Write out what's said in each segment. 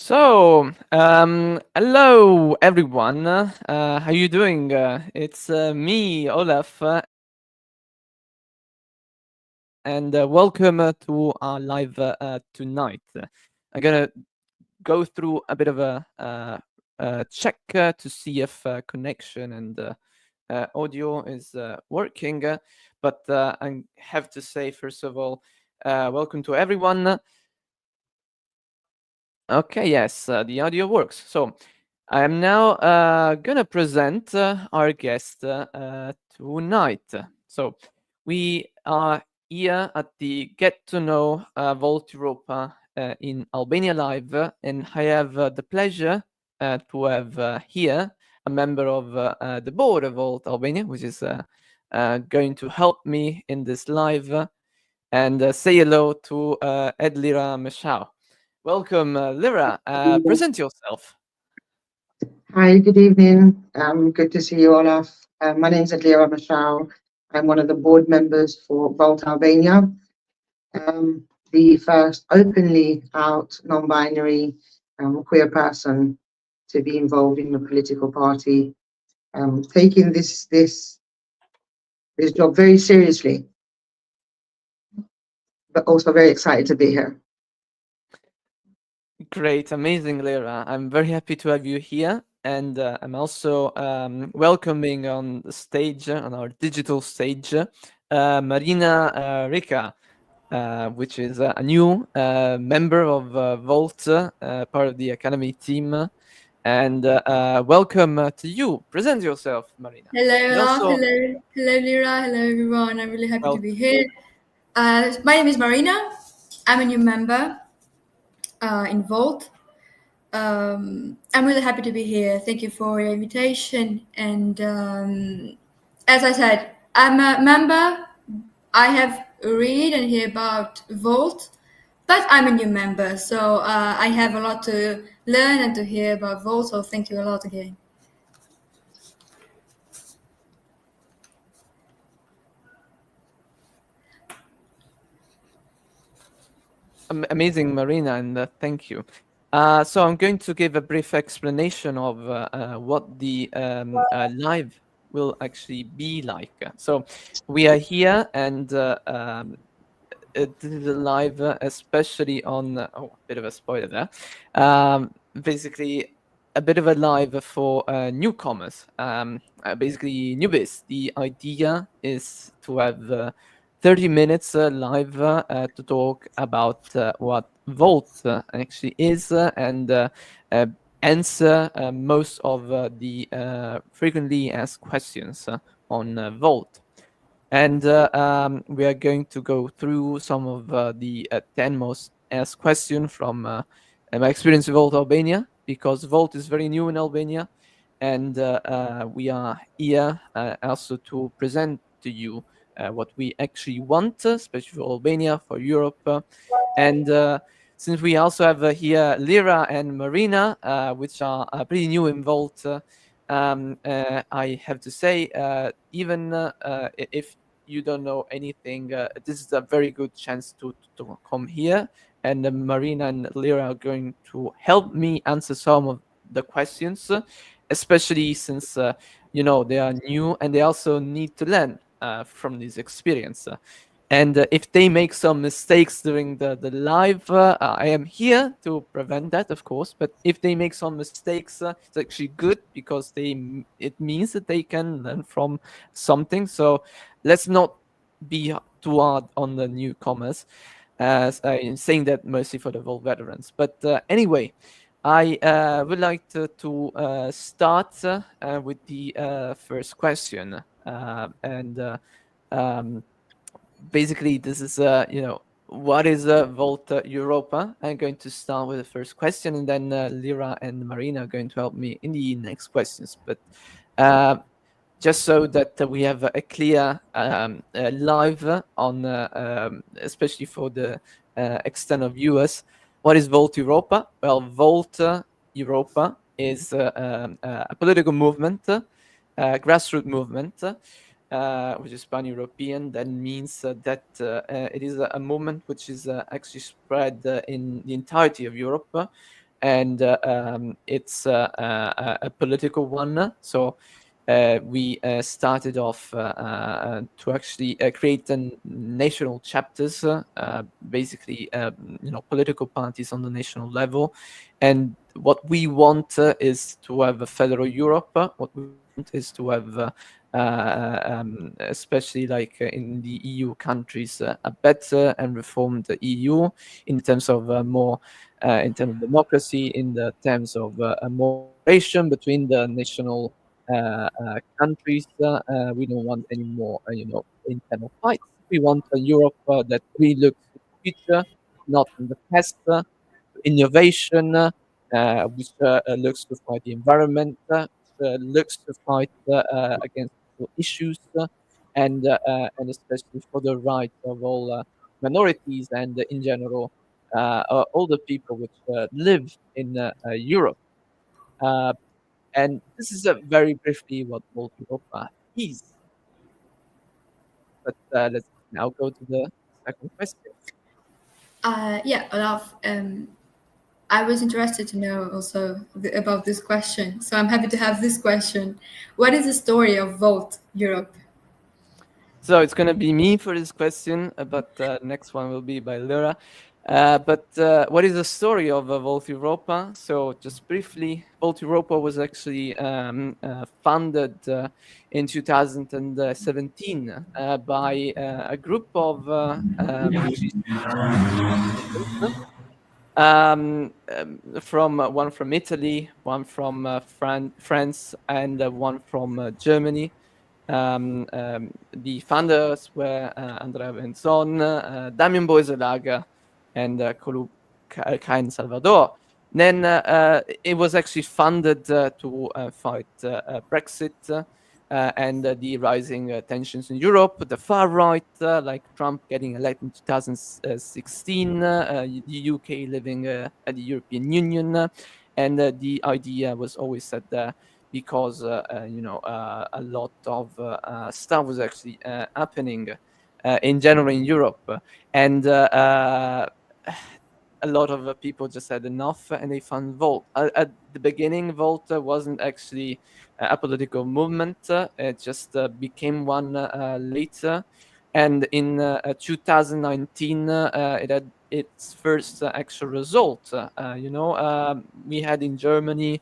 Hello everyone. How you doing? It's me, Olaf, and welcome to our live tonight. I'm gonna go through a bit of a check to see if connection and audio is working. But I have to say, first of all, welcome to everyone. Okay, yes, the audio works. So I am now gonna present our guest tonight. So we are here at the Get to Know Volt Europa in Albania Live, and I have the pleasure to have here a member of the board of Volt Albania, which is going to help me in this live and say hello to Edlira Meshau. Welcome, Lyra. Present yourself. Hi, good evening. Good to see you, Olaf. My name is Edlira Meshau. I'm one of the board members for Volt Albania, the first openly out non-binary queer person to be involved in a political party, taking this job very seriously, but also very excited to be here. Great, amazing, Lyra. I'm very happy to have you here. And I'm also welcoming on the stage, on our digital stage, Marina Rrika, which is a new member of Volt, part of the Academy team. And welcome to you. Present yourself, Marina. Hello, And Olaf. also, Hello, Lira. Hello, everyone. I'm really happy to well, be here. My name is Marina. I'm a new member in Volt. I'm really happy to be here. Thank you for your invitation. And as I said, I'm a member. I have read and hear about Volt, but I'm a new member, so I have a lot to learn and to hear about Volt. So thank you a lot again. amazing, Marina, and thank you. So I'm going to give a brief explanation of what the live will actually be like. So we are here and this is a live, especially on, oh, a bit of a spoiler there. Basically, a bit of a live for newcomers, basically newbies. The idea is to have 30 minutes live to talk about what Volt actually is and answer most of the frequently asked questions on Volt. And we are going to go through some of the 10 most asked questions from my experience with Volt Albania, because Volt is very new in Albania. And we are here also to present to you what we actually want, especially for Albania, for Europe. And since we also have here Lyra and Marina, which are pretty new in Volt, I have to say, even if you don't know anything, this is a very good chance to come here. And Marina and Lyra are going to help me answer some of the questions, especially since, they are new and they also need to learn from this experience. And if they make some mistakes during the live, I am here to prevent that, of course. But if they make some mistakes, it's actually good because it means that they can learn from something. So let's not be too hard on the newcomers, as I'm saying that mostly for the Volt veterans. But anyway, I would like to start with the first question. Basically, this is, what is Volt Europa? I'm going to start with the first question, and then Lyra and Marina are going to help me in the next questions. But just so that we have a clear live on, especially for the external viewers, what is Volt Europa? Well, Volt Europa is a political movement, grassroots movement, which is pan-European. That means that it is a movement which is actually spread in the entirety of Europe, and it's a political one. So we started off to actually create national chapters, basically, political parties on the national level. And what we want is to have a federal Europe. What we want is to have, especially like in the EU countries, a better and reformed EU in terms of more, in terms of democracy, in the terms of more relation between the national countries. We don't want any more, internal fights. We want a Europe that really looks to the future, not in the past. Innovation, which looks to fight the environment, looks to fight against social issues, and especially for the rights of all minorities and in general all the people which live in Europe. Uh, and this is very briefly what Volt Europa is. But let's now go to the second question. Yeah, Olaf, I was interested to know also about this question. So I'm happy to have this question. What is the story of Volt Europe? So it's going to be me for this question, but next one will be by Lyra. But what is the story of Volt Europa? So just briefly, Volt Europa was actually funded in 2017 by a group of from one from Italy, one from France, and one from Germany. The founders were Andrea Benzon, Damian Boiselaga, and Cain Salvador. Then it was actually funded to fight Brexit and the rising tensions in Europe, the far right, like Trump getting elected in 2016, the UK leaving at the European Union, and the idea was always that because a lot of stuff was actually happening in general in Europe, and a lot of people just had enough, and they found Volt. At the beginning, Volt wasn't actually a political movement; it just became one later. And in 2019, it had its first actual result. We had in Germany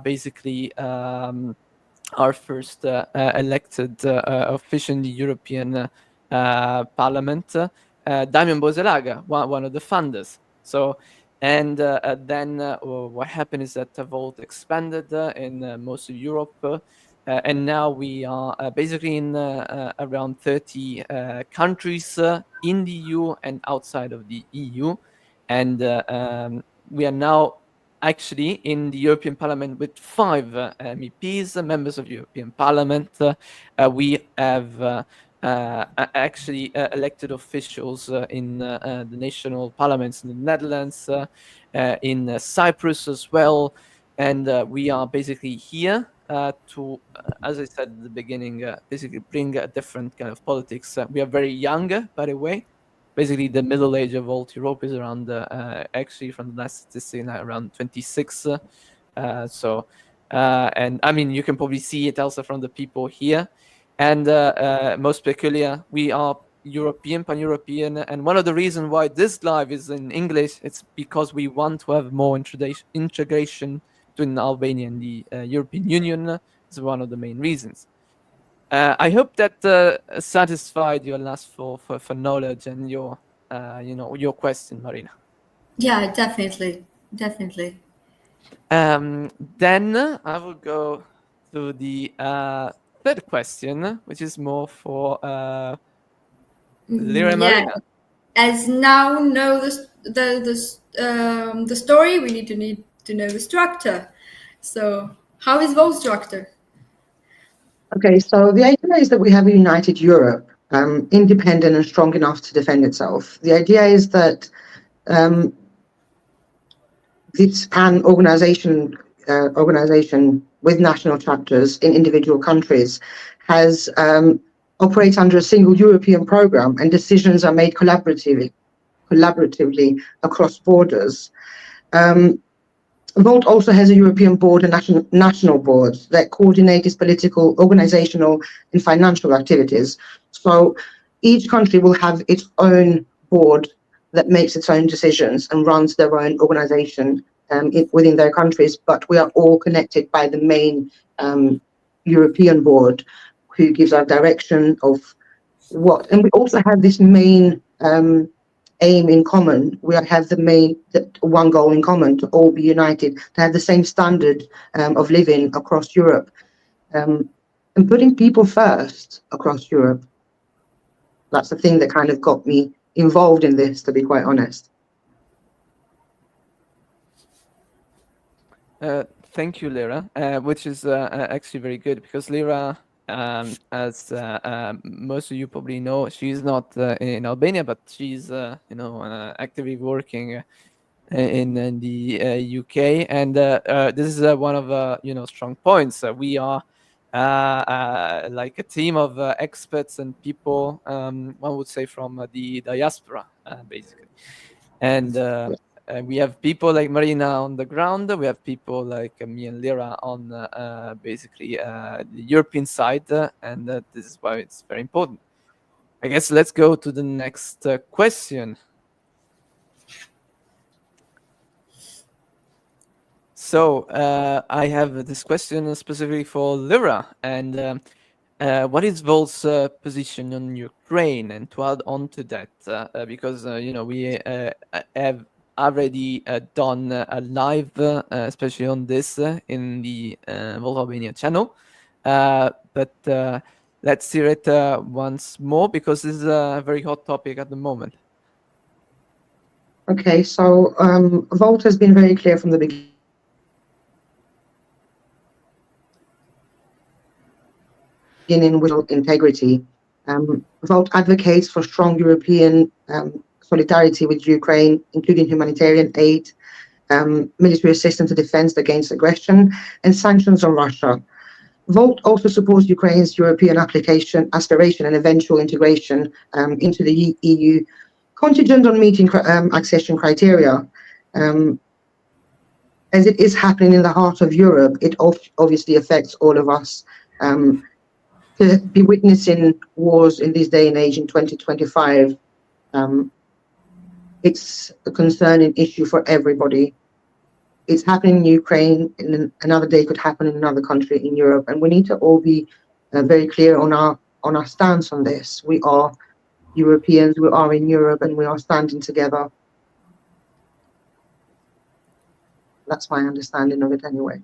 basically our first elected official in the European Parliament, Damian Boiselaga, one of the founders. So, and then what happened is that Volt expanded in most of Europe, and now we are basically in around 30 countries in the EU and outside of the EU, and we are now actually in the European Parliament with 5 MEPs, members of the European Parliament. We have actually elected officials in the national parliaments in the Netherlands, in Cyprus as well. And we are basically here to, as I said at the beginning, basically bring a different kind of politics. We are very young, by the way. Basically, the middle age of Volt Europe is around, actually, from the last statistic, around 26. And I mean, you can probably see it also from the people here. And most peculiar, we are European, pan-European. And one of the reasons why this live is in English, it's because we want to have more integration between Albania and the European Union. It's one of the main reasons. I hope that satisfied your last for knowledge and your your question, Marina. Yeah, definitely. Then I will go to the third question, which is more for Lyra and Marina. As now know the story, we need to know the structure. So how is Volt structure? Okay, so the idea is that we have a united Europe, independent and strong enough to defend itself. The idea is that it's an organization with national chapters in individual countries has operates under a single European program, and decisions are made collaboratively across borders. Volt also has a European board and national boards that coordinate its political, organizational, and financial activities. So each country will have its own board that makes its own decisions and runs their own organization within their countries, but we are all connected by the main European board, who gives our direction of what, and we also have this main aim in common. We have one goal in common, to all be united, to have the same standard of living across Europe, and putting people first across Europe. That's the thing that kind of got me involved in this, to be quite honest. Thank you, Lyra, which is actually very good, because Lyra, as most of you probably know, she's not in Albania, but she's actively working in the UK, and this is one of strong points. We are like a team of experts and people, one would say, from the diaspora, basically, and. We have people like Marina on the ground. We have people like me and Lyra on basically the European side, and this is why it's very important. I guess let's go to the next question. So I have this question specifically for Lyra, and what is Volt's position on Ukraine? And to add on to that, because we have already done a live, especially on this, in the Volt Albania channel. But let's hear it once more, because this is a very hot topic at the moment. Okay, so Volt has been very clear from the beginning with integrity. Volt advocates for strong European solidarity with Ukraine, including humanitarian aid, military assistance to defense against aggression, and sanctions on Russia. Volt also supports Ukraine's European aspiration and eventual integration into the EU, contingent on meeting accession criteria. As it is happening in the heart of Europe, it obviously affects all of us. To be witnessing wars in this day and age in 2025, it's a concerning issue for everybody. It's happening in Ukraine, and another day could happen in another country in Europe, and we need to all be very clear on our stance on this. We are Europeans, we are in Europe, and we are standing together. That's my understanding of it anyway.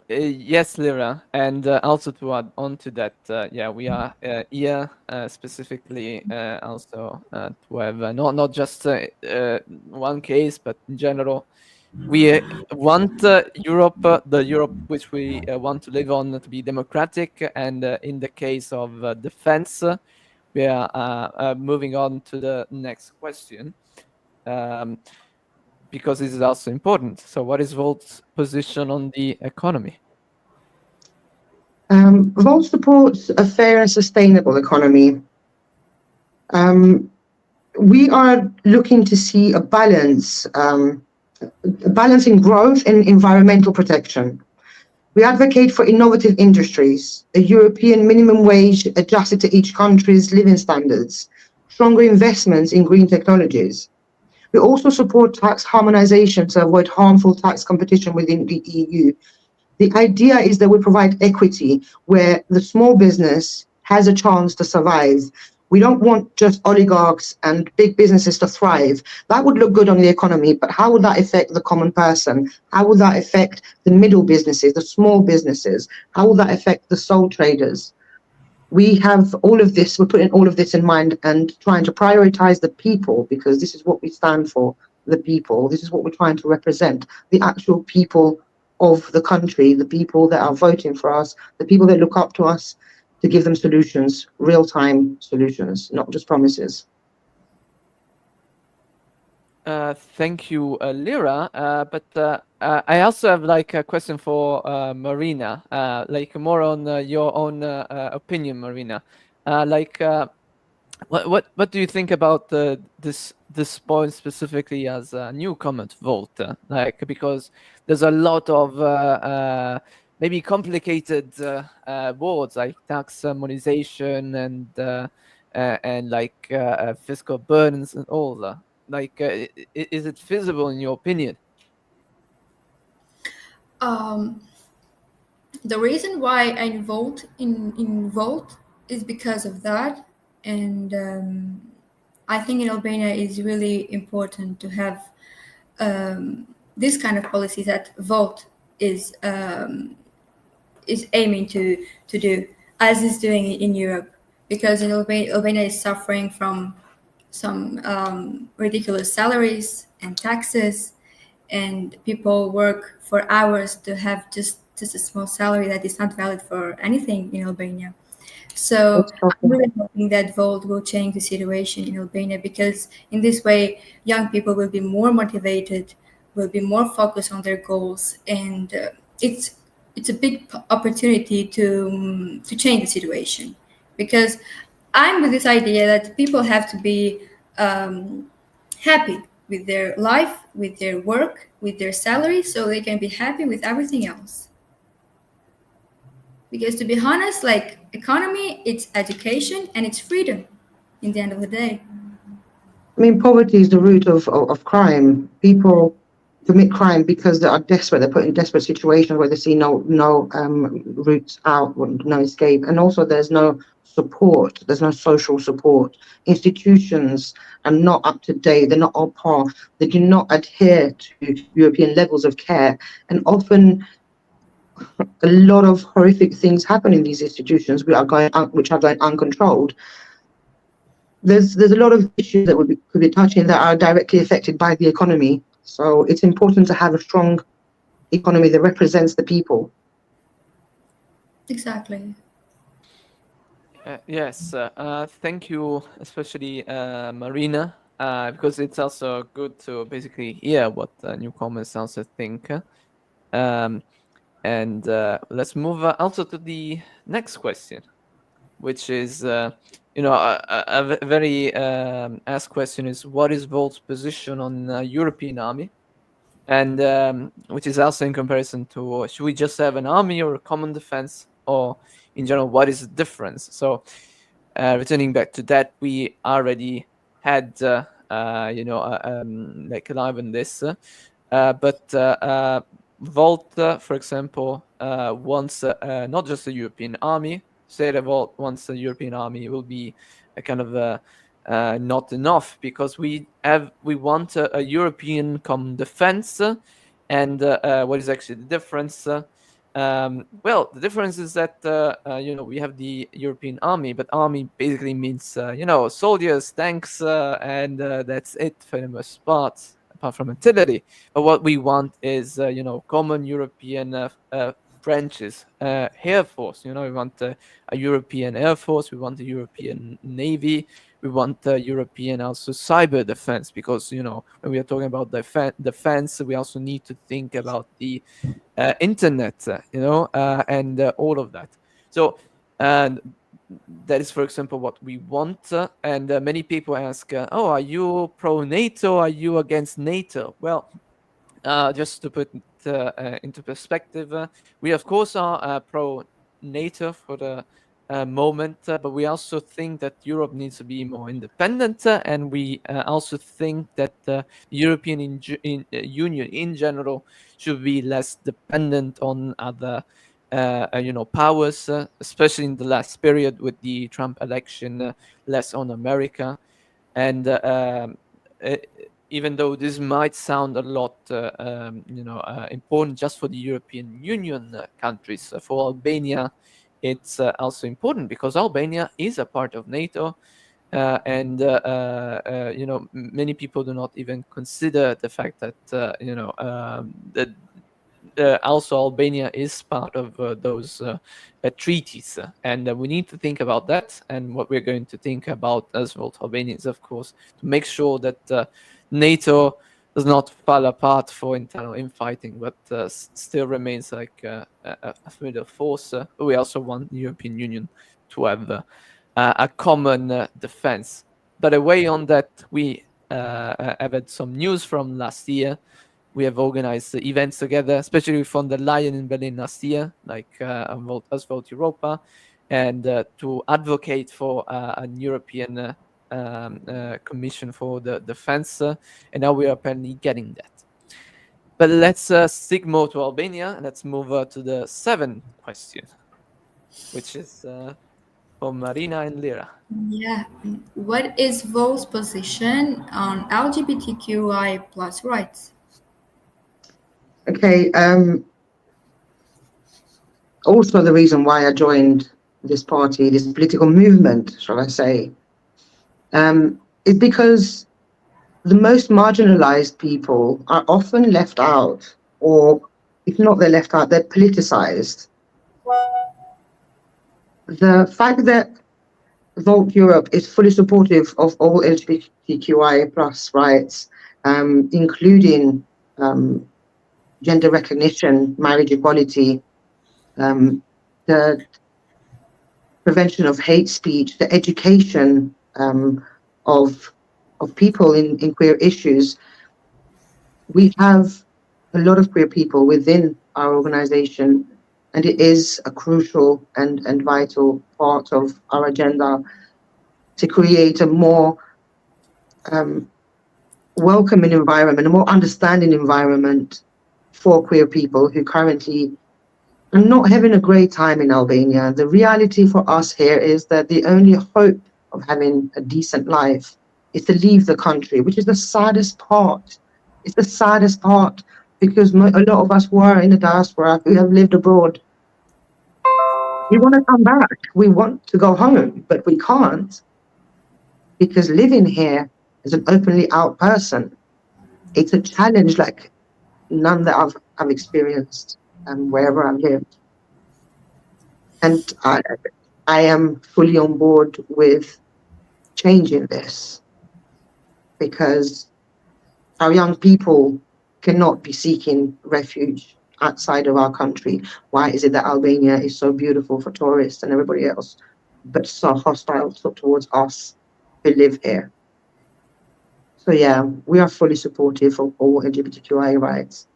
Yes, Lyra, and also to add on to that, yeah, we are here specifically also to have not just one case, but in general, we want Europe, the Europe which we want to live on, to be democratic, and in the case of defense, we are moving on to the next question. Because this is also important. So what is Volt's position on the economy? Volt supports a fair and sustainable economy. We are looking to see a balance, balancing growth and environmental protection. We advocate for innovative industries, a European minimum wage adjusted to each country's living standards, stronger investments in green technologies. We also support tax harmonization to avoid harmful tax competition within the EU. The idea is that we provide equity where the small business has a chance to survive. We don't want just oligarchs and big businesses to thrive. That would look good on the economy, but how would that affect the common person? How would that affect the middle businesses, the small businesses? How will that affect the sole traders? We have all of this, we're putting all of this in mind and trying to prioritize the people, because this is what we stand for, the people. This is what we're trying to represent, the actual people of the country, the people that are voting for us, the people that look up to us, to give them solutions, real-time solutions, not just promises. Thank you, Lyra. But I also have like a question for Marina, like more on your own opinion, Marina. What do you think about this point specifically as a newcomer to Volt? Like, because there's a lot of maybe complicated words like tax harmonization and like fiscal burdens and all that. Like, is it feasible in your opinion? Um, the reason why I vote in Volt is because of that, and I think in Albania is really important to have this kind of policy that Volt is aiming to do, as is doing in Europe, because in Albania is suffering from some ridiculous salaries and taxes, and people work for hours to have just a small salary that is not valid for anything in Albania. So That's I'm shocking. really hoping that Volt will change the situation in Albania, because in this way, young people will be more motivated, will be more focused on their goals, and it's a big opportunity to change the situation. Because I'm with this idea that people have to be happy with their life, with their work, with their salary, so they can be happy with everything else. Because to be honest, like economy, it's education and it's freedom in the end of the day. I mean, poverty is the root of crime. People commit crime because they are desperate. They're put in desperate situations where they see no routes out, no escape, and also there's no support. There's no social support. Institutions are not up to date. They're not on par. They do not adhere to European levels of care, and often a lot of horrific things happen in these institutions which are going uncontrolled. There's a lot of issues that could be touching that are directly affected by the economy. So it's important to have a strong economy that represents the people. Exactly. Yes, thank you, especially Marina, because it's also good to basically hear what newcomers also think. Um, and let's move also to the next question, which is, a very asked question is, what is Volt's position on European army? And which is also in comparison to, should we just have an army or a common defense, or in general, what is the difference? So returning back to that, we already had like live on this, but Volt, for example, wants not just a European army. Say that Volt wants a European army will be a kind of not enough, because we want a European common defense, and what is actually the difference? Well, the difference is that we have the European army, but army basically means soldiers, tanks, and that's it for the most part, apart from artillery. But what we want is common European branches, air force. We want a European air force. We want a European navy. We want European also cyber defense, because when we are talking about defense, we also need to think about the internet, and all of that. So, and that is, for example, what we want. And many people ask, "Oh, are you pro NATO? Are you against NATO?" Well, just to put it into perspective, we of course are pro NATO for the moment, but we also think that Europe needs to be more independent, and we also think that the European Union in general should be less dependent on other powers, especially in the last period with the Trump election, less on America. And uh, even though this might sound a lot important just for the European Union countries, for Albania it's also important, because Albania is a part of NATO, and many people do not even consider the fact that that also Albania is part of those treaties, and we need to think about that. And what we're going to think about as Volt Albania is, of course, to make sure that NATO does not fall apart for internal infighting, but still remains like a familiar force. But we also want the European Union to have a common defense. By the way, on that, we have had some news from last year. We have organized events together, especially with von der Leyen in Berlin last year, like Volt Europa, and to advocate for a European commission for the defense, and now we are apparently getting that. But let's stick more to Albania, and let's move to the seventh question, which is from Marina and Lira. Yeah. What is Volt's position on LGBTQI plus rights? Okay. Also, the reason why I joined this party, this political movement, shall I say, is because the most marginalized people are often left out, or if not they're left out, they're politicized. The fact that Volt Europe is fully supportive of all LGBTQIA plus rights, including gender recognition, marriage equality, the prevention of hate speech, the education of people in queer issues. We have a lot of queer people within our organization, and it is a crucial and vital part of our agenda to create a more welcoming environment, a more understanding environment for queer people who currently are not having a great time in Albania. The reality for us here is that the only hope of having a decent life is to leave the country, which is the saddest part. It's the saddest part because a lot of us who are in the diaspora, who have lived abroad, we want to come back. We want to go home, but we can't because living here as an openly out person, it's a challenge like none that I've experienced wherever I've lived. And I am fully on board with changing this because our young people cannot be seeking refuge outside of our country. Why is it that Albania is so beautiful for tourists and everybody else, but so hostile towards us who live here? So yeah, we are fully supportive of all LGBTQI rights.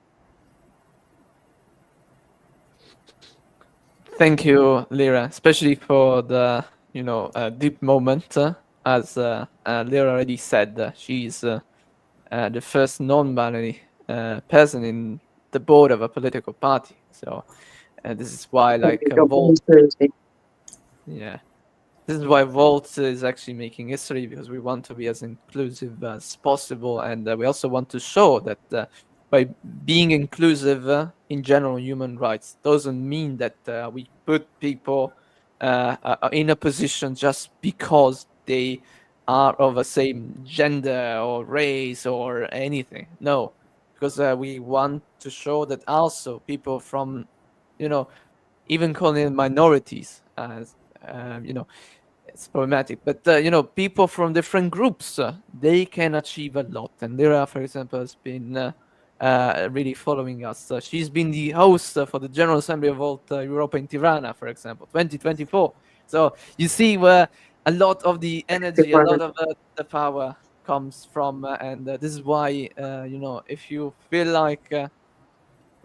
Thank you, Lira, especially for the deep moment. As Lira already said, she's the first non-binary person in the board of a political party. So this is why, like, Volt. Yeah, this is why Volt is actually making history, because we want to be as inclusive as possible, and we also want to show that by being inclusive in general human rights doesn't mean that we put people in a position just because they are of the same gender or race or anything. No, because we want to show that also people from, even calling it minorities, as it's problematic, but people from different groups, they can achieve a lot. And Lira, for example, has been really following us. She's been the host for the General Assembly of Volt Europa in Tirana, for example, 2024. So you see where a lot of the energy, a lot of the power comes from, and this is why if you feel like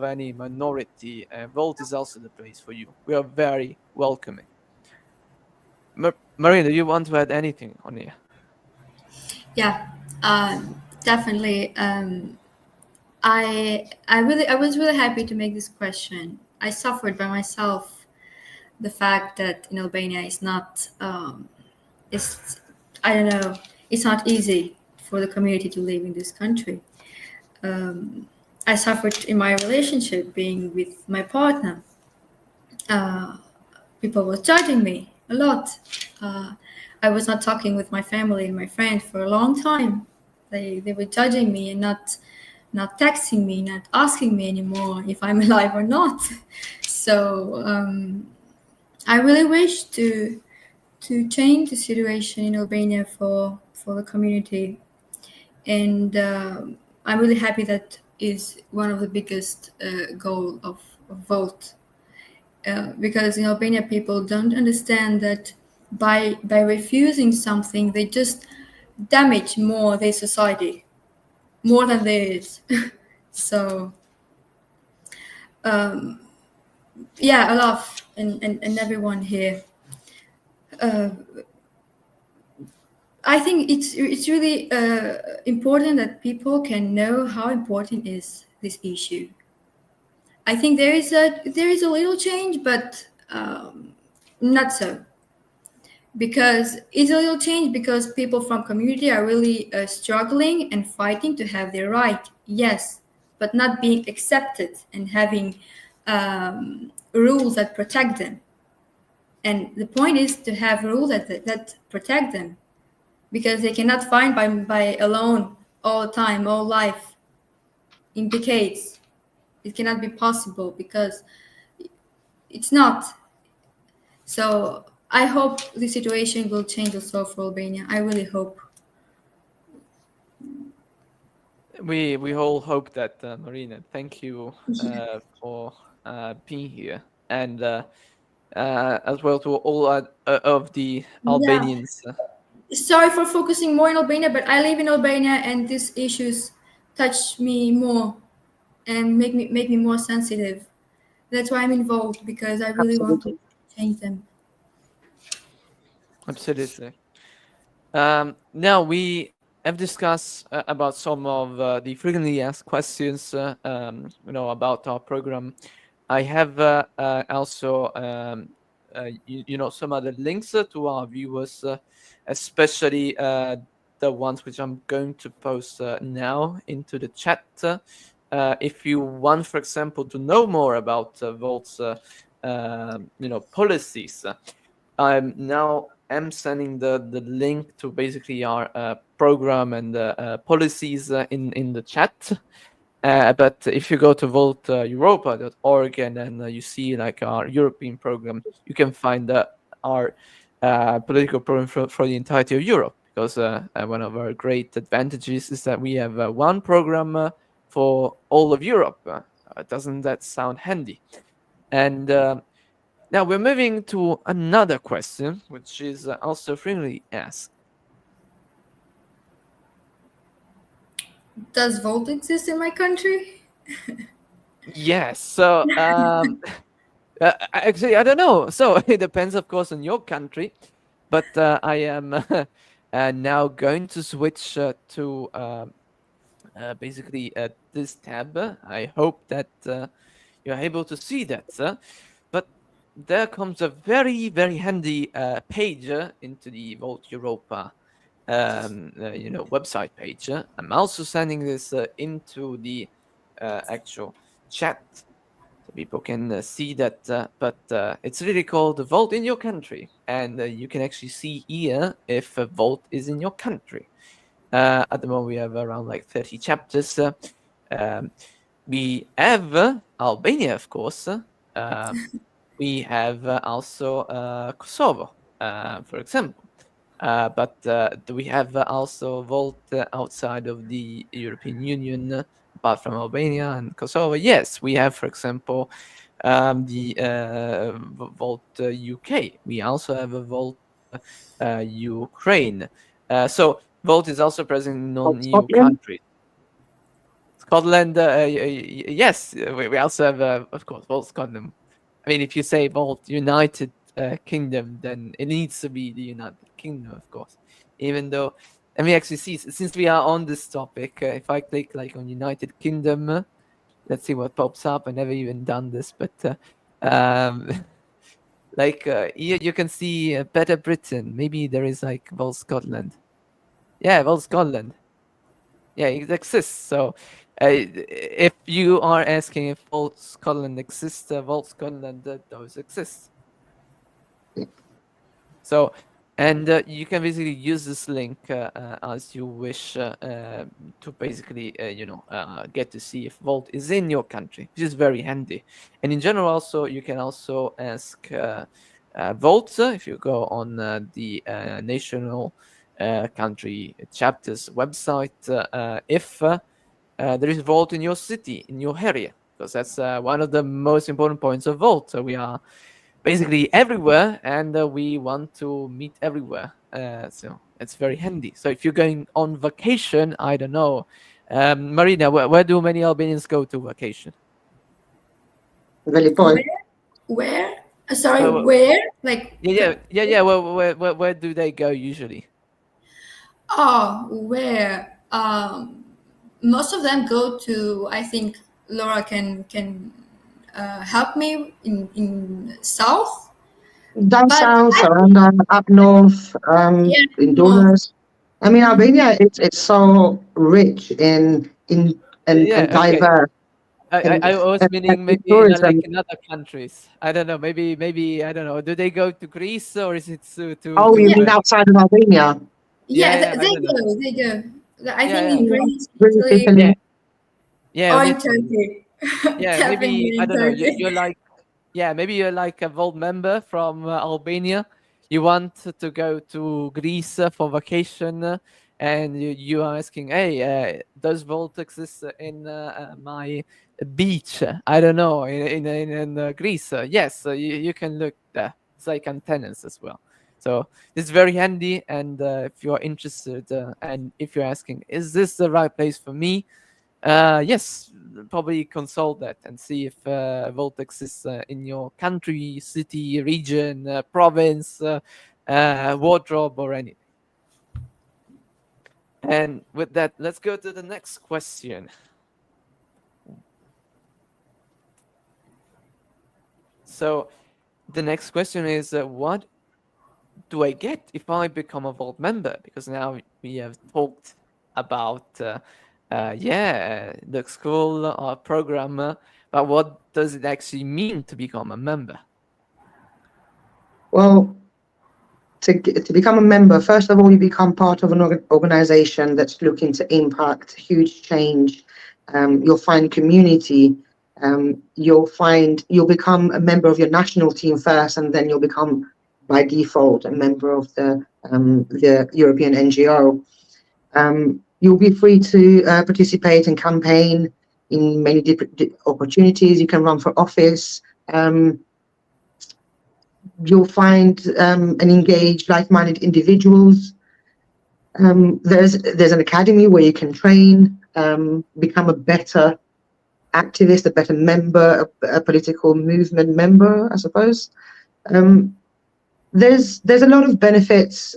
any minority, Volt is also the place for you. We are very welcoming. Marina, do you want to add anything on here? Yeah, definitely. I was really happy to make this question. I suffered by myself the fact that in Albania is not I don't know, it's not easy for the community to live in this country. I suffered in my relationship being with my partner. People were judging me a lot. I was not talking with my family and my friends for a long time. They were judging me and not texting me, not asking me anymore if I'm alive or not. So I really wish to change the situation in Albania for the community, and I'm really happy that is one of the biggest goal of Volt. Because in Albania, people don't understand that by refusing something, they just damage more their society, more than theirs. So yeah, Olaf and everyone here. Uh, I think it's really important that people can know how important is this issue. I think there is a little change, but not so, because it's a little change because people from community are really struggling and fighting to have their right. Yes, but not being accepted and having rules that protect them. And the point is to have rules that protect them, because they cannot find by alone all the time, all life, in decades. It cannot be possible because it's not. So I hope the situation will change also for Albania. I really hope. We all hope that, Marina. Thank you for being here, and as well to all of the Yeah. Albanians. Sorry for focusing more in Albania, but I live in Albania and these issues touch me more and make me more sensitive. That's why I'm involved, because I really want to Absolutely. change them. Absolutely. Now we have discussed about some of the frequently asked questions, about our program. I have also, some other links to our viewers, especially the ones which I'm going to post now into the chat. If you want, for example, to know more about Volt's, policies, I'm now am sending the link to basically our program and policies in the chat. But if you go to volteuropa.org and then you see like our European program, you can find our political program for the entirety of Europe. Because one of our great advantages is that we have one program for all of Europe. Doesn't that sound handy? And now we're moving to another question, which is also frequently asked. Does Volt exist in my country? Yes. So actually, I don't know. So it depends, of course, on your country. But I am now going to switch to basically this tab. I hope that you're able to see that. But there comes a very, very handy page into the Volt Europa website page. I'm also sending this into the actual chat so people can see that. But it's really called Volt in your country, and you can actually see here if Volt is in your country. At the moment, we have around like 30 chapters. We have Albania, of course. We have also Kosovo, for example. But do we have also Volt outside of the European Union, apart from Albania and Kosovo? Yes, we have, for example, the Volt UK. We also have a Volt Ukraine. So Volt is also present in non-EU Scotland. countries. Scotland, yes, we also have, of course, Volt Scotland. I mean, if you say Volt United Kingdom, then it needs to be the United Kingdom, of course. Even though, and we actually see, since we are on this topic, if I click like on United Kingdom, let's see what pops up. I never even done this, but like here you can see Better Britain. Maybe there is like Volt Scotland. Yeah, Volt Scotland. Yeah, it exists. So if you are asking if Volt Scotland exists, Volt Scotland does exist. So, and you can basically use this link as you wish to basically, get to see if Volt is in your country, which is very handy. And in general, also, you can also ask Volt, if you go on the national country chapters website, if there is Volt in your city, in your area, because that's one of the most important points of Volt. So we are basically everywhere, and we want to meet everywhere. So it's very handy. So if you're going on vacation, I don't know, Marina, where do many Albanians go to vacation? Velipoj. Where? Sorry, Well, where? Like, yeah. Well, where do they go usually? oh, where? Most of them go to. I think Laura can help me in south, Down but south, around up north, yeah, in no. Dunas. I mean, Mhm. Albania, it's so rich in and Yeah, okay. diverse I was meaning in maybe like tourism. in other countries. I don't know. Maybe I don't know. Do they go to Greece or is it Oh, to you Yeah, mean outside of Albania? yeah, I they don't know. go, they go. I think Yeah, in Yeah, Greece, Greece, Italy, yeah, Italy. yeah. or In in Italy. Turkey. Yeah, maybe Definitely I in don't know. Turkey. You're like, yeah, maybe you're like a Volt member from Albania. You want to go to Greece for vacation, and you are asking, "Hey, does Volt exist in my beach? I don't know, in Greece." Yes, you can look there. It's like antennas as well. So it's very handy. And if you are interested, and if you're asking, "Is this the right place for me?" Yes, probably consult that and see if Volt exists in your country, city, region, province, wardrobe, or anything. And with that, let's go to the next question. So the next question is, what do I get if I become a Volt member? Because now we have talked about, the school program, but what does it actually mean to become a member? Well, to become a member, first of all, you become part of an organization that's looking to impact huge change. You'll find community. You'll become a member of your national team first, and then you'll become by default a member of the European NGO. You'll be free to participate and campaign in many different opportunities. You can run for office. You'll find and engage like-minded individuals. There's an academy where you can train, become a better activist, a better member, a political movement member, I suppose. There's a lot of benefits,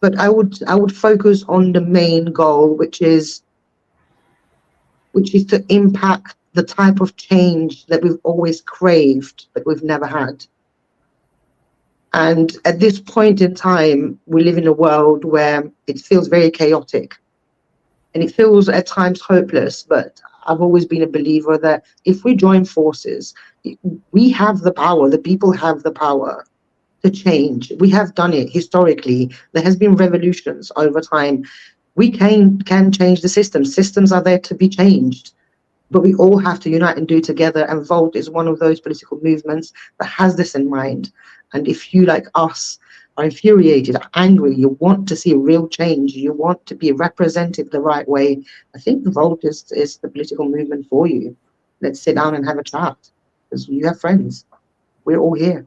but I would focus on the main goal, which is to impact the type of change that we've always craved, but we've never had. And at this point in time, we live in a world where it feels very chaotic and it feels at times hopeless. But I've always been a believer that if we join forces, we have the power, the people have the power to change. We have done it historically. There has been revolutions over time. We can change the system. Systems are there to be changed. But we all have to unite and do together. And Volt is one of those political movements that has this in mind. And if you, like us, are infuriated, are angry, you want to see real change, you want to be represented the right way, I think Volt is the political movement for you. Let's sit down and have a chat because you have friends. We're all here.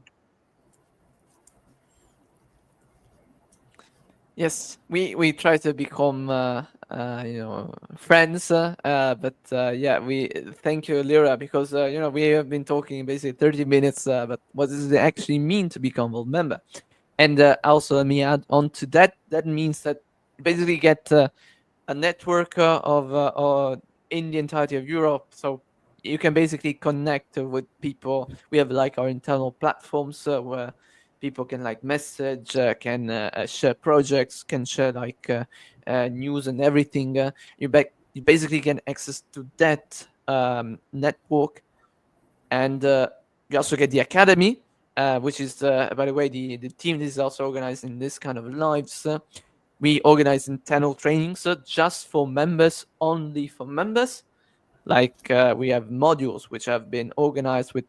Yes, we try to become friends, but yeah, we thank you, Lyra, because we have been talking basically 30 minutes, but what does it actually mean to become a member? And also, let me add on to that. That means that you basically get a network in the entirety of Europe, so you can basically connect with people. We have like our internal platforms where people can like message, can share projects, can share like news and everything. You basically get access to that network, and you also get the academy, which is by the way the team is also organizing this kind of lives. We organize internal trainings just for members, only for members. Like we have modules which have been organized with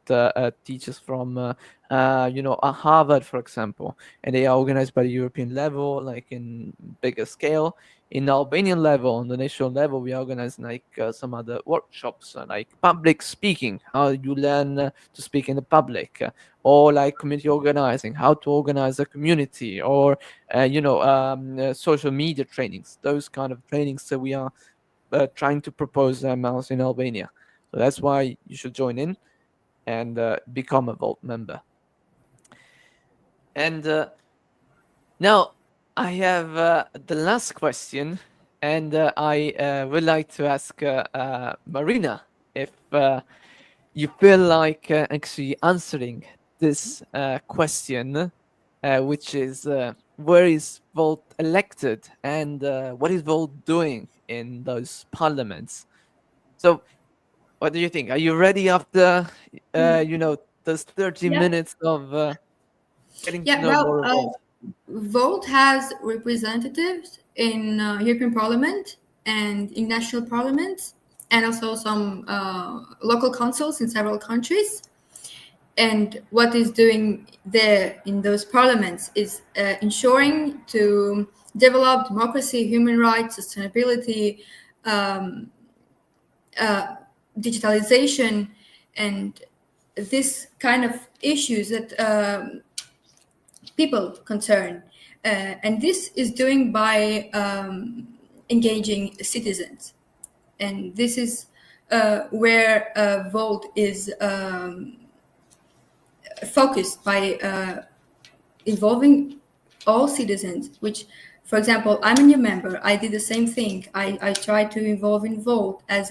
teachers from, Harvard, for example, and they are organized by the European level, like in bigger scale. In the Albanian level, on the national level, we organize like some other workshops, like public speaking, how you learn to speak in the public, or like community organizing, how to organize a community, or social media trainings, those kind of trainings that we are trying to propose mouse in Albania. So that's why you should join in and become a Volt member. And now I have the last question, and I would like to ask Marina if you feel like actually answering this question, which is where is Volt elected and what is Volt doing in those parliaments? So, what do you think? Are you ready after, those 30 Yeah. minutes of getting to Yeah, know more well, of Volt? Volt has representatives in European Parliament and in national parliaments, and also some local councils in several countries. And what is doing there in those parliaments is ensuring to develop democracy, human rights, sustainability, um, digitalization, and this kind of issues that people concerned. And this is doing by engaging citizens. And this is where Volt is focused by involving all citizens, which, for example, I'm a new member. I did the same thing. I tried to involve in Volt as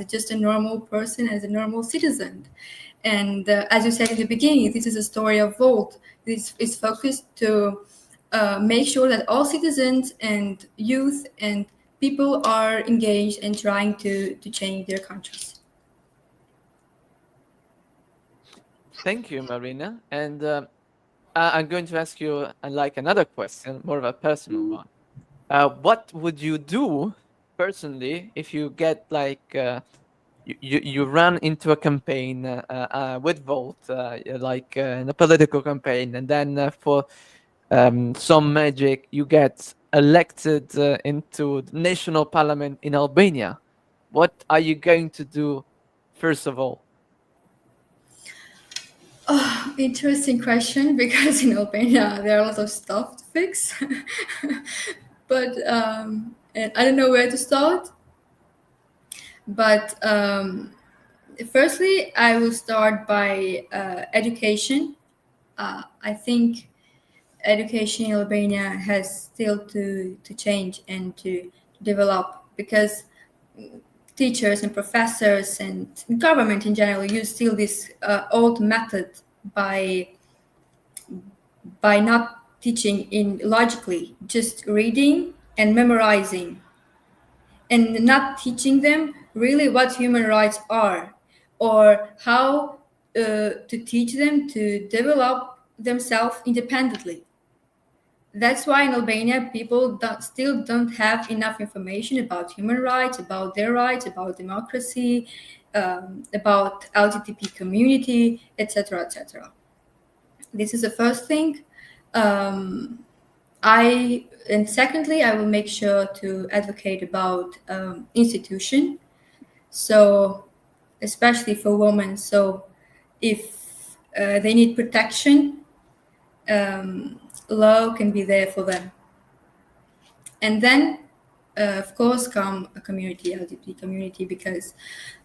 just a normal person, as a normal citizen. And as you said in the beginning, this is a story of Volt. This is focused to make sure that all citizens and youth and people are engaged and trying to change their countries. Thank you, Marina. And I'm going to ask you like another question, more of a personal one. What would you do personally if you get like you run into a campaign with Volt, like in a political campaign, and then for some magic you get elected into the national parliament in Albania? What are you going to do first of all? Oh, interesting question, because in Albania there are a lot of stuff to fix. But and I don't know where to start. But firstly, I will start by education. I think education in Albania has still to change and to develop, because teachers and professors and government in general use still this old method by not teaching in logically, just reading and memorizing, and not teaching them really what human rights are, or how to teach them to develop themselves independently. That's why in Albania people still don't have enough information about human rights, about their rights, about democracy, about LGBT community, etc., etc. This is the first thing. And secondly, I will make sure to advocate about institution. So, especially for women. So, if they need protection, law can be there for them. And then, of course, come a community, LGBT community, because,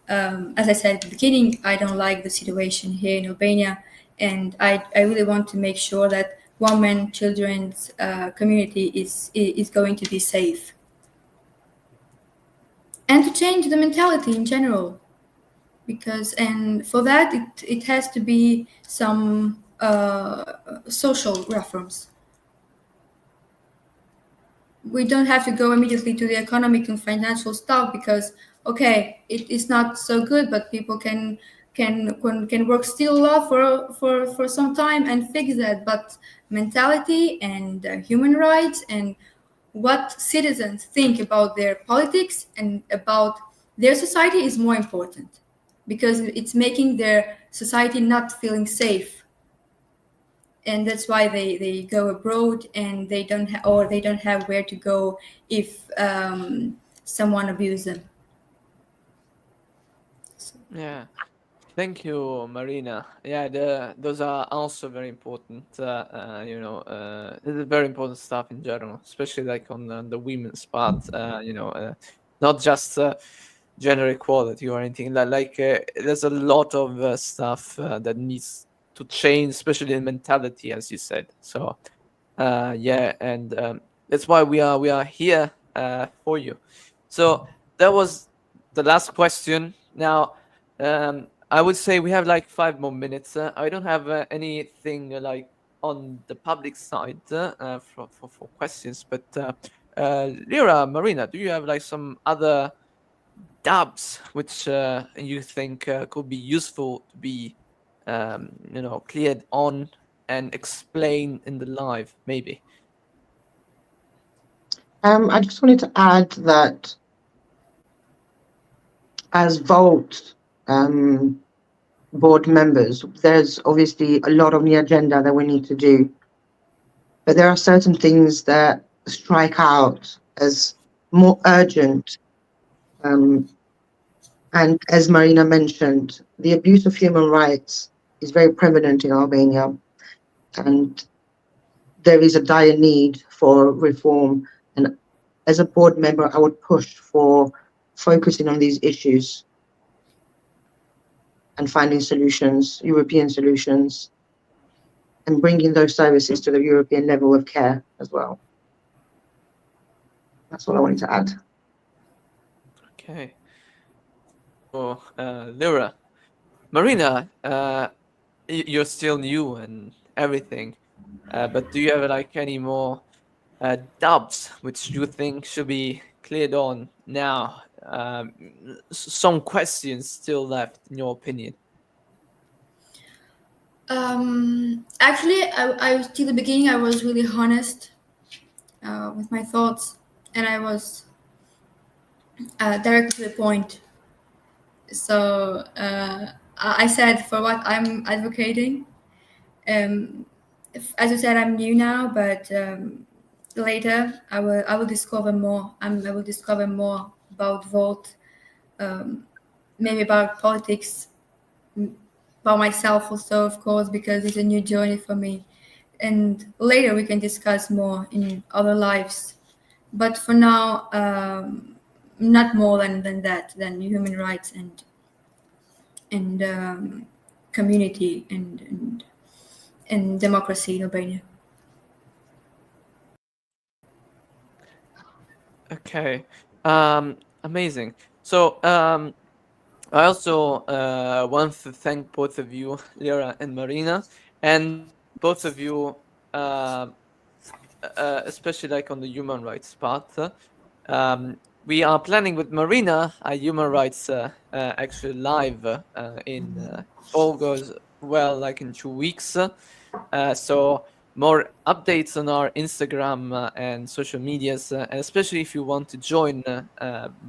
as I said at the beginning, I don't like the situation here in Albania, and I really want to make sure that women, children's community is going to be safe, and to change the mentality in general, because, and for that it has to be some social reforms. We don't have to go immediately to the economic and financial stuff, because okay, it is not so good, but people can work still a lot for some time and fix that. But mentality and human rights and what citizens think about their politics and about their society is more important because it's making their society not feeling safe, and that's why they go abroad, and they don't or they don't have where to go if someone abuses them. Yeah. Thank you, Marina. Yeah, those are also very important. This is very important stuff in general, especially like on the women's part. Not just gender equality or anything. There's a lot of stuff that needs to change, especially in mentality, as you said. So, yeah, and that's why we are here for you. So that was the last question. Now, I would say we have like 5 more minutes. I don't have anything like on the public side for questions, but Lyra, Marina, do you have like some other dubs which you think could be useful to be cleared on and explained in the live, maybe? I just wanted to add that as Volt board members, there's obviously a lot on the agenda that we need to do, but there are certain things that strike out as more urgent. And as Marina mentioned, the abuse of human rights is very prevalent in Albania, and there is a dire need for reform. And as a board member, I would push for focusing on these issues and finding solutions, European solutions, and bringing those services to the European level of care as well. That's all I wanted to add. Okay. So, Lyra, Marina, you're still new and everything, but do you have like any more doubts which you think should be cleared on now? Some questions still left, in your opinion? Actually, I till the beginning I was really honest with my thoughts, and I was direct to the point. So I said for what I'm advocating. As you said, I'm new now, but later I will discover more. I will discover more about Volt, maybe about politics, about myself also, of course, because it's a new journey for me. And later we can discuss more in other lives. But for now, not more than that, than human rights and community and democracy in Albania. Okay. Amazing. So, I also want to thank both of you, Lyra and Marina, and both of you, especially like on the human rights part. We are planning with Marina a human rights actually live in all goes well, like in 2 weeks. So more updates on our Instagram and social medias, and especially if you want to join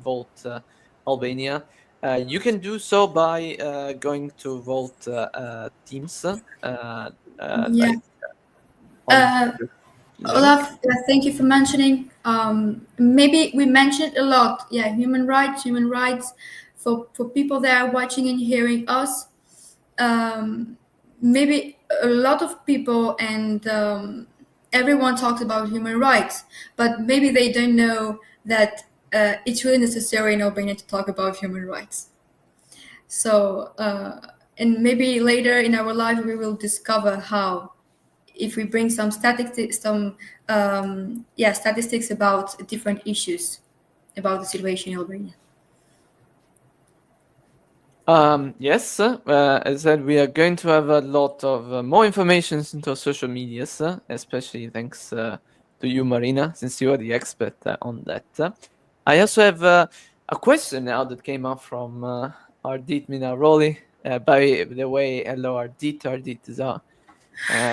Volt Albania. You can do so by going to Volt Teams. Yeah. Like on link. Olaf, thank you for mentioning. Maybe we mentioned a lot. Yeah, human rights, human rights. For people that are watching and hearing us, maybe a lot of people and everyone talks about human rights, but maybe they don't know that it's really necessary in Albania to talk about human rights. So, and maybe later in our life we will discover how, if we bring some statistics, statistics about different issues about the situation in Albania. Yes, as I said, we are going to have a lot of more information into our social medias, especially thanks to you, Marina, since you are the expert on that. I also have a question now that came up from Ardit Minaroli. By the way, hello Ardit. Ardit is our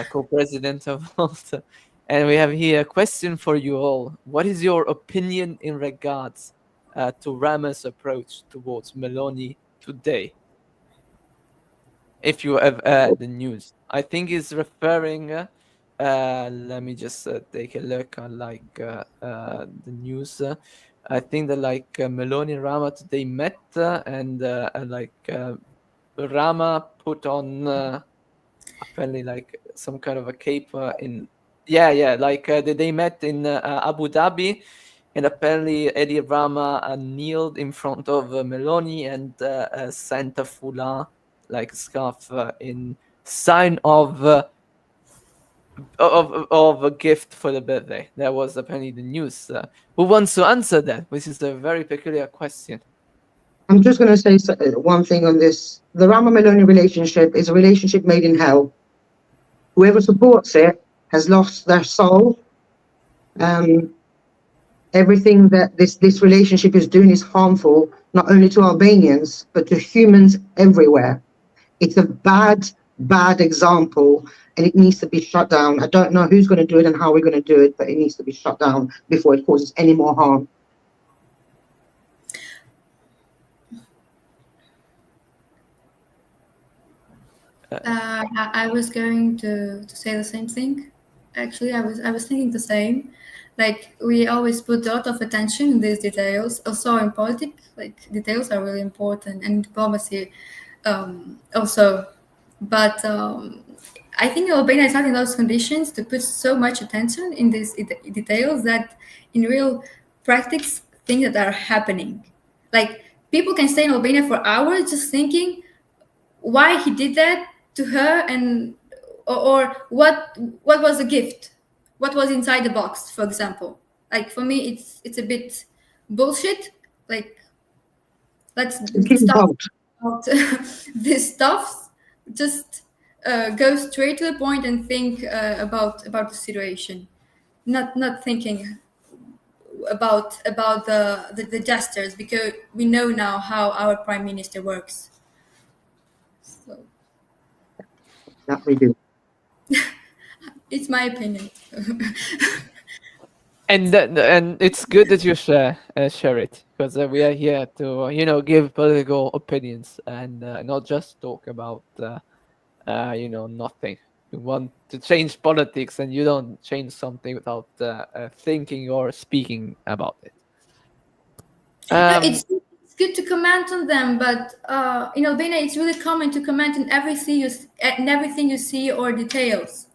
co-president of Malta. And we have here a question for you all. What is your opinion in regards to Rama's approach towards Meloni today. If you have the news, I think is referring. Let me just take a look at the news. I think that Meloni and Rama today met Rama put on apparently some kind of a cape in they met in Abu Dhabi, and apparently Edlira kneeled in front of Meloni and sent a foulard scarf in sign of a gift for the birthday. That was apparently the news. Who wants to answer that? Which is a very peculiar question. I'm just going to say one thing on this. The Rama Meloni relationship is a relationship made in hell. Whoever supports it has lost their soul. Everything that this relationship is doing is harmful, not only to Albanians, but to humans everywhere. It's a bad example, and it needs to be shut down. I don't know who's going to do it and how we're going to do it, but it needs to be shut down before it causes any more harm. I was going to say the same thing. Actually, I was thinking the same. Like, we always put a lot of attention in these details. Also in politics, details are really important, and diplomacy also. But I think Albania is not in those conditions to put so much attention in these details that in real practice things that are happening. Like, people can stay in Albania for hours just thinking why he did that to her, and or what was the gift, what was inside the box, for example. Like, for me, it's a bit bullshit. Like, let's stop about this stuff. Just go straight to the point and think about the situation, not thinking about the gestures, because we know now how our prime minister works. So that we do. It's my opinion. And it's good that you share it, because we are here to give political opinions and not just talk about nothing. You want to change politics, and you don't change something without thinking or speaking about it. It's good to comment on them, but in Albania, it's really common to comment on everything you see or details.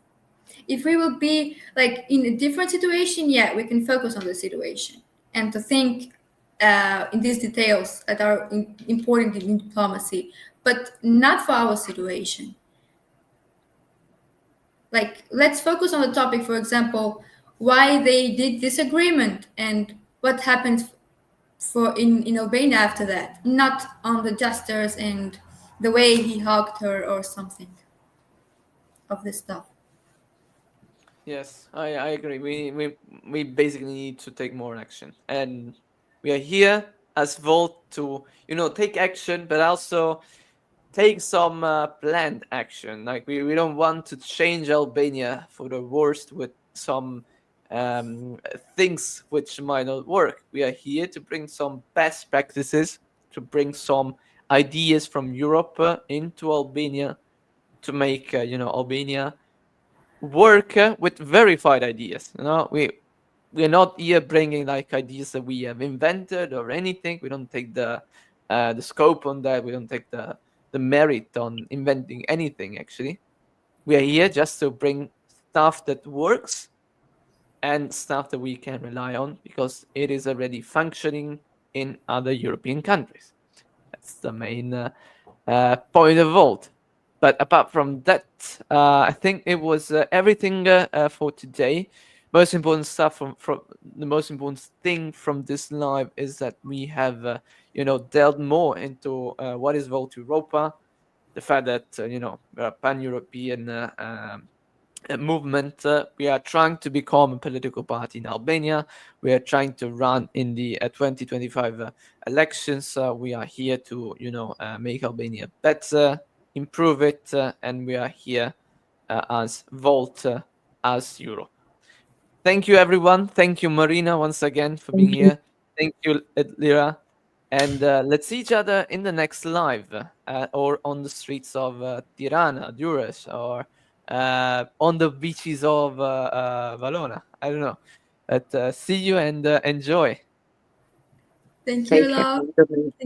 If we will be in a different situation, we can focus on the situation and to think in these details that are important in diplomacy, but not for our situation. Let's focus on the topic, for example, why they did this agreement and what happened in Albania after that, not on the gestures and the way he hugged her or something of this stuff. Yes, I agree. We basically need to take more action, and we are here as Volt to take action, but also take some planned action. Like, we don't want to change Albania for the worst with some things which might not work. We are here to bring some best practices, to bring some ideas from Europe into Albania, to make Albania work with verified ideas. We are not here bringing ideas that we have invented or anything. We don't take the scope on that. We don't take the merit on inventing anything. Actually, we are here just to bring stuff that works and stuff that we can rely on, because it is already functioning in other European countries. That's the main point of Volt. But apart from that, I think it was everything for today. Most important stuff from the most important thing from this live is that we have delved more into what is Volt Europa, the fact that we're a pan-European movement. We are trying to become a political party in Albania. We are trying to run in the 2025 elections. We are here to make Albania better, improve it, and we are here as Volt, as Europe. Thank you, everyone. Thank you, Marina, once again for being here. Thank you, Edlira. And let's see each other in the next live, or on the streets of Tirana, Durrës, or on the beaches of Valona. I don't know. But see you and enjoy. Thank you, Take care. Olaf. Goodbye.